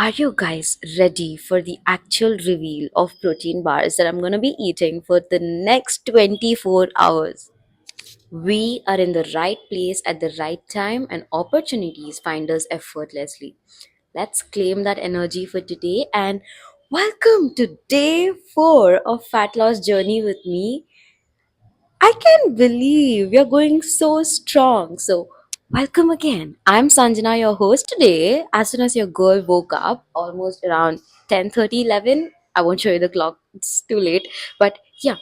Are you guys ready for the actual reveal of protein bars that I'm going to be eating for the next 24 hours? We are in the right place at the right time, and opportunities find us effortlessly. Let's claim that energy for today and welcome to day 4 of Fat Loss Journey with me. I can't believe you're going so strong. So, welcome again. I'm Sanjana, your host today. As soon as your girl woke up, almost around 10:30, 11. I won't show you the clock. It's too late. But yeah,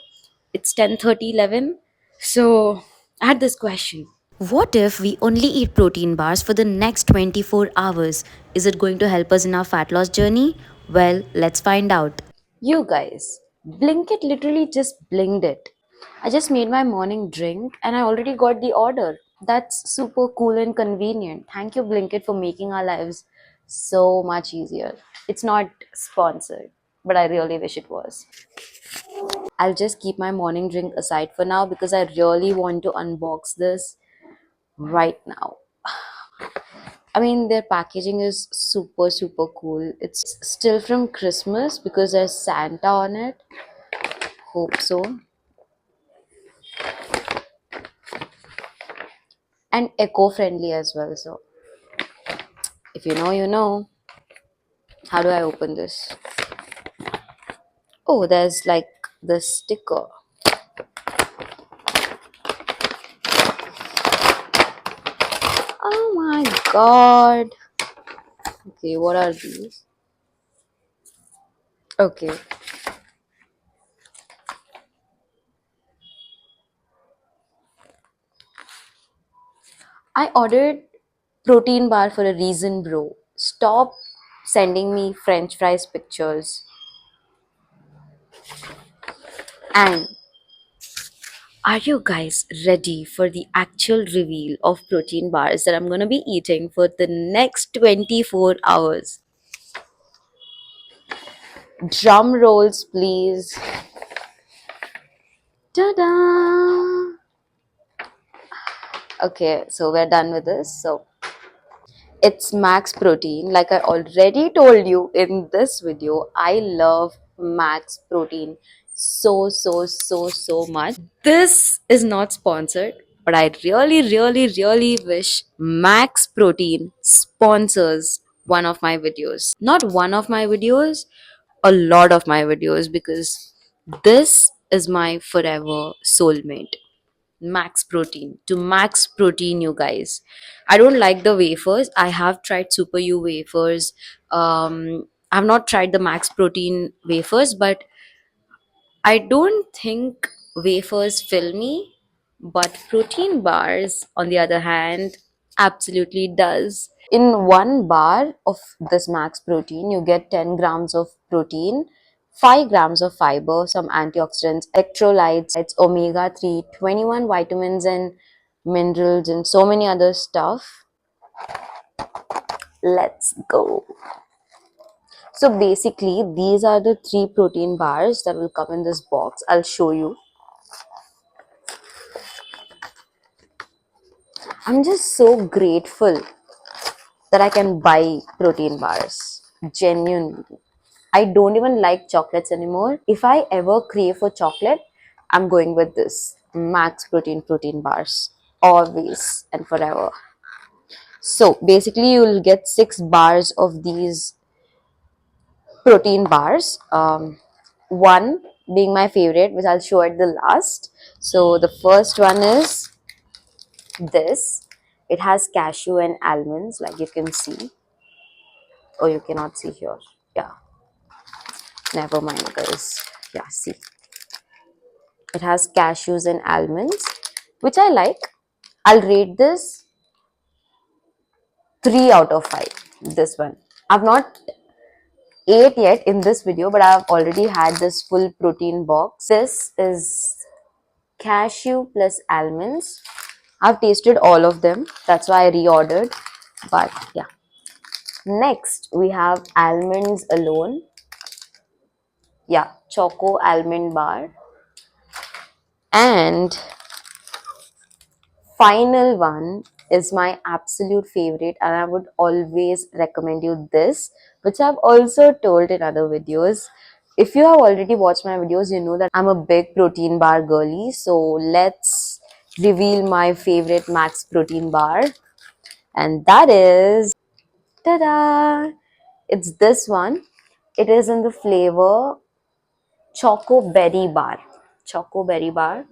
it's 10:30, 11. So, I had this question. What if we only eat protein bars for the next 24 hours? Is it going to help us in our fat loss journey? Well, let's find out. You guys, Blinkit literally just blinked it. I just made my morning drink and I already got the order. That's super cool and convenient. Thank you, Blinkit, for making our lives so much easier. It's not sponsored, but I really wish it was. I'll just keep my morning drink aside for now because I really want to unbox this right now. I mean, their packaging is super, super cool. It's still from Christmas because there's Santa on it. Hope so. And eco-friendly as well. So, if you know, you know. How do I open this? Oh, there's like the sticker. Oh my god. Okay, what are these? Okay. I ordered protein bar for a reason, bro. Stop sending me French fries pictures. And are you guys ready for the actual reveal of protein bars that I'm going to be eating for the next 24 hours? Drum rolls, please. Ta-da! Okay, so we're done with this. So it's Max Protein. Like I already told you in this video, I love Max Protein so much. This is not sponsored, but I really wish Max Protein sponsors one of my videos. Not one of my videos, a lot of my videos, because this is my forever soulmate. Max Protein. To Max Protein, you guys. I don't like the wafers. I have tried Super U wafers. I've not tried the Max Protein wafers, but I don't think wafers fill me, but protein bars, on the other hand, absolutely does. In one bar of this Max Protein, you get 10 grams of protein, 5 grams of fiber, some antioxidants, electrolytes, omega 3, 21 vitamins and minerals, and so many other stuff. Let's go. So basically, these are the 3 protein bars that will come in this box. I'll show you. I'm just so grateful that I can buy protein bars. Genuinely. I don't even like chocolates anymore. If I ever crave for chocolate, I'm going with this Max protein bars. Always and forever. So basically, you will get 6 bars of these protein bars. One being my favorite, which I'll show at the last. So the first one is this. It has cashew and almonds, like you can see. Oh, you cannot see here. Yeah, never mind, guys. Yeah, see, it has cashews and almonds, which I like. I'll rate this 3 out of 5. This one, I've not ate yet in this video, but I've already had this full protein box. This is cashew plus almonds. I've tasted all of them, that's why I reordered. But yeah, next we have almonds alone. Yeah, choco almond bar. And final one is my absolute favorite, and I would always recommend you this which I've also told in other videos. If you have already watched my videos, you know that I'm a big protein bar girly. So let's reveal my favorite max protein bar, and that is, ta-da! It's this one. It is in the flavor Choco Berry Bar. Choco Berry Bar.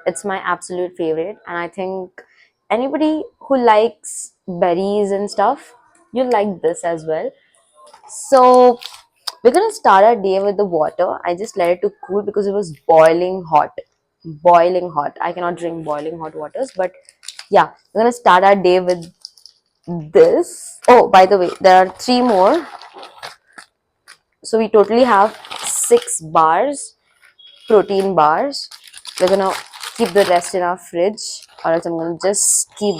It's my absolute favorite, and I think anybody who likes berries and stuff, you'll like this as well. So we're gonna start our day with the water. I just let it to cool because it was boiling hot. Boiling hot. I cannot drink boiling hot waters, but yeah, we're gonna start our day with this. Oh, by the way, there are three more. So we totally have 6 bars, protein bars. We're gonna keep the rest in our fridge, or else I'm gonna just keep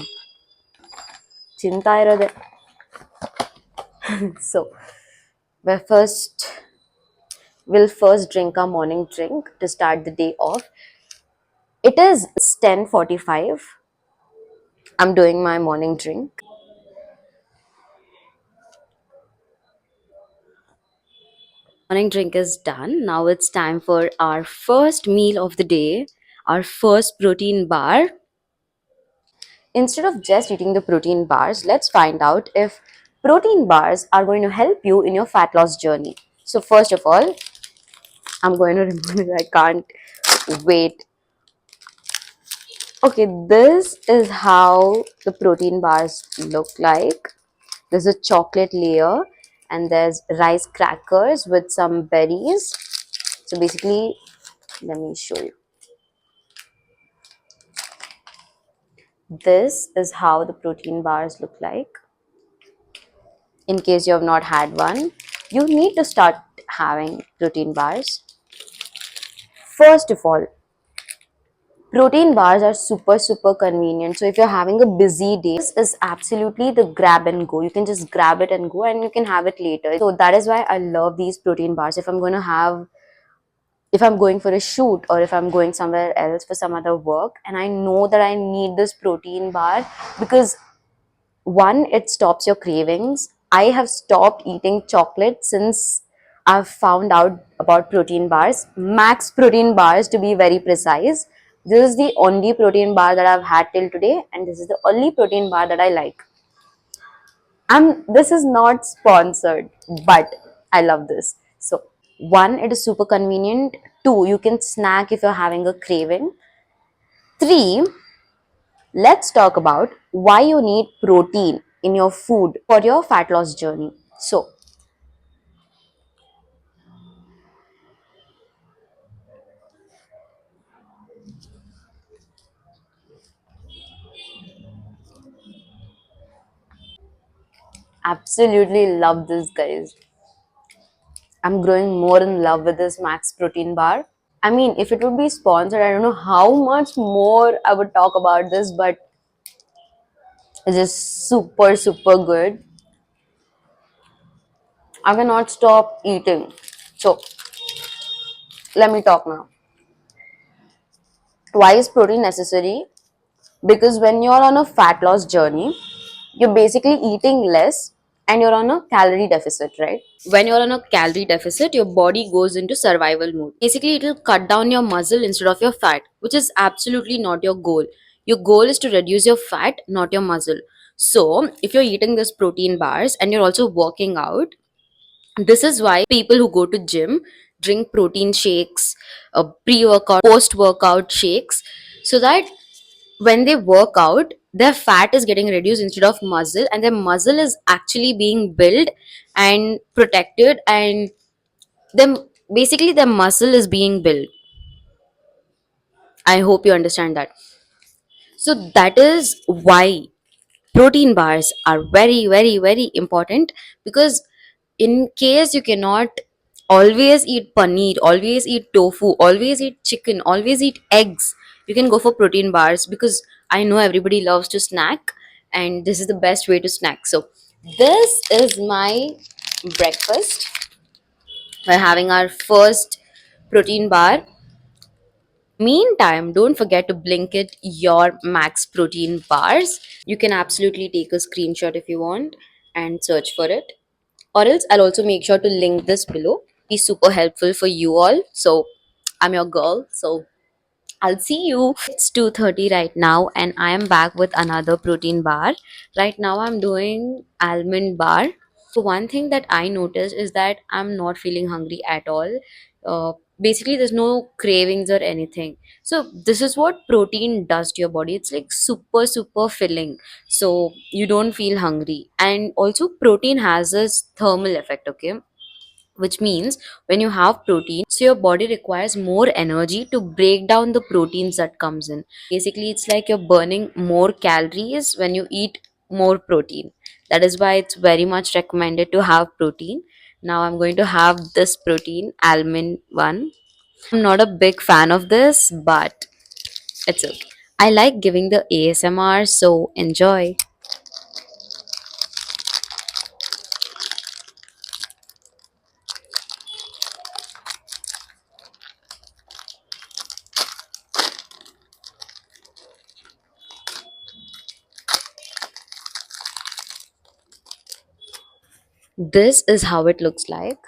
chinta irade. So we're first we'll first drink our morning drink to start the day off. It is 10:45. I'm doing my morning drink. Morning drink is done. Now it's time for our first meal of the day, our first protein bar. Instead of just eating the protein bars, let's find out if protein bars are going to help you in your fat loss journey. So, first of all, I'm going to remove it. I can't wait. Okay, this is how the protein bars look like. There's a chocolate layer and there's rice crackers with some berries. So, basically, let me show you. This is how the protein bars look like. In case you have not had one, you need to start having protein bars. First of all, protein bars are super convenient. So if you're having a busy day, this is absolutely the grab and go. You can just grab it and go, and you can have it later. So that is why I love these protein bars. If I'm going for a shoot, or if I'm going somewhere else for some other work, and I know that I need this protein bar, because one, it stops your cravings. I have stopped eating chocolate since I've found out about protein bars, max protein bars to be very precise. This is the only protein bar that I've had till today, and this is the only protein bar that I like. This is not sponsored, but I love this. So one, it is super convenient. Two, you can snack if you're having a craving. Three, let's talk about why you need protein in your food for your fat loss journey. So, absolutely love this, guys. I'm growing more in love with this Max Protein bar. I mean, if it would be sponsored, I don't know how much more I would talk about this, but it's just super good. I cannot stop eating. So, let me talk now. Why is protein necessary? Because when you're on a fat loss journey, you're basically eating less and you're on a calorie deficit, right? When you're on a calorie deficit, your body goes into survival mode. Basically, it will cut down your muscle instead of your fat, which is absolutely not your goal. Your goal is to reduce your fat, not your muscle. So, if you're eating this protein bars and you're also working out, this is why people who go to gym drink protein shakes, pre-workout, post-workout shakes, so that when they work out, their fat is getting reduced instead of muscle, and their muscle is actually being built and protected, and them basically their muscle is being built. I hope you understand that. So that is why protein bars are very important, because in case you cannot always eat paneer, always eat tofu, always eat chicken, always eat eggs, you can go for protein bars, because I know everybody loves to snack, and this is the best way to snack. So this is my breakfast. We're having our first protein bar. Meantime, don't forget to blink it your max protein bars. You can absolutely take a screenshot if you want and search for it. or else I'll also make sure to link this below. Be super helpful for you all. So I'm your girl, so I'll see you. It's 2:30 right now and I am back with another protein bar. Right now I'm doing almond bar. So one thing that I noticed is that I'm not feeling hungry at all. Basically there's no cravings or anything. So this is what protein does to your body. It's like super filling. So you don't feel hungry. And also protein has this thermal effect, okay? Which means when you have protein, so your body requires more energy to break down the proteins that comes in. Basically it's like you're burning more calories when you eat more protein. That is why it's very much recommended to have protein. Now I'm going to have this protein almond one. I'm not a big fan of this, but it's okay. I like giving the ASMR, so enjoy. This is how it looks like.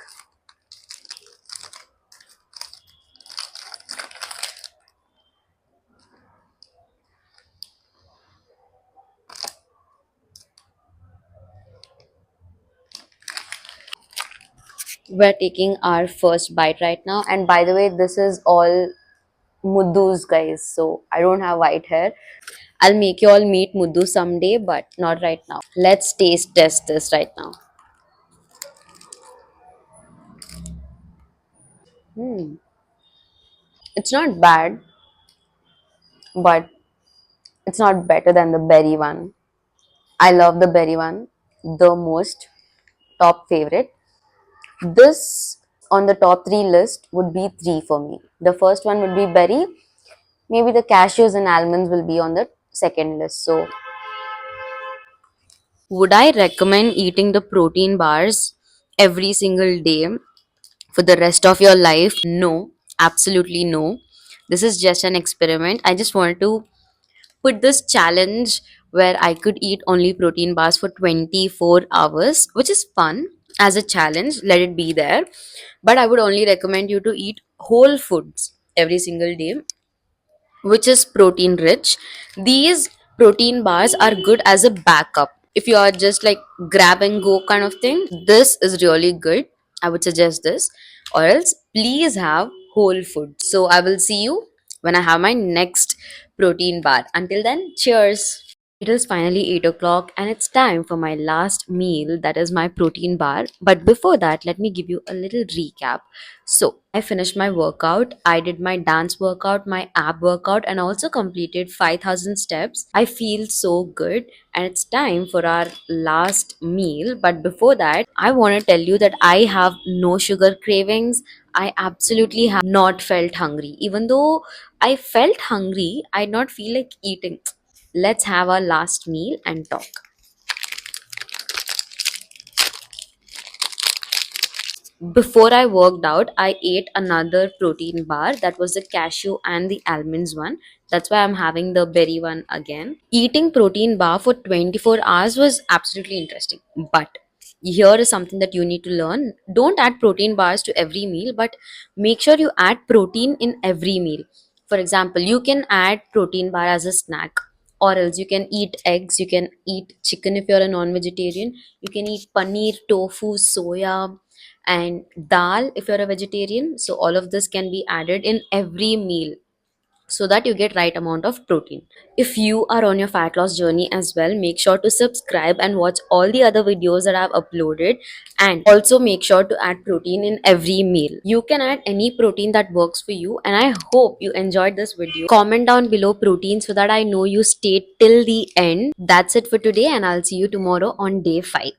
We're taking our first bite right now, and by the way, this is all Muddus, guys, so I don't have white hair. I'll make you all meet Muddu someday, but not right now. Let's taste test this right now. Hmm. It's not bad, but it's not better than the berry one. I love the berry one the most, top favorite. This on the top three list would be three for me. The first one would be berry. Maybe the cashews and almonds will be on the second list. So, would I recommend eating the protein bars every single day for the rest of your life? No, absolutely no. This is just an experiment. I just wanted to put this challenge where I could eat only protein bars for 24 hours, which is fun as a challenge. Let it be there. But I would only recommend you to eat whole foods every single day, which is protein rich. These protein bars are good as a backup. If you are just like grab and go kind of thing, this is really good. I would suggest this. Or else, please have whole food. So, I will see you when I have my next protein bar. Until then, cheers. It is finally 8 o'clock and it's time for my last meal, that is my protein bar. But before that, let me give you a little recap. So, I finished my workout, I did my dance workout, my ab workout, and also completed 5,000 steps. I feel so good, and it's time for our last meal. But before that, I want to tell you that I have no sugar cravings. I absolutely have not felt hungry. Even though I felt hungry, I did not feel like eating. Let's have our last meal and talk. Before I worked out, I ate another protein bar, that was the cashew and the almonds one. That's why I'm having the berry one again. Eating protein bar for 24 hours was absolutely interesting. But here is something that you need to learn. Don't add protein bars to every meal, but make sure you add protein in every meal. For example, you can add protein bar as a snack, or else you can eat eggs, you can eat chicken if you're a non-vegetarian, you can eat paneer, tofu, soya, and dal if you're a vegetarian. So all of this can be added in every meal so that you get right amount of protein. If you are on your fat loss journey as well, make sure to subscribe and watch all the other videos that I've uploaded, and also make sure to add protein in every meal. You can add any protein that works for you, and I hope you enjoyed this video. Comment down below protein so that I know you stayed till the end. That's it for today, and I'll see you tomorrow on day 5.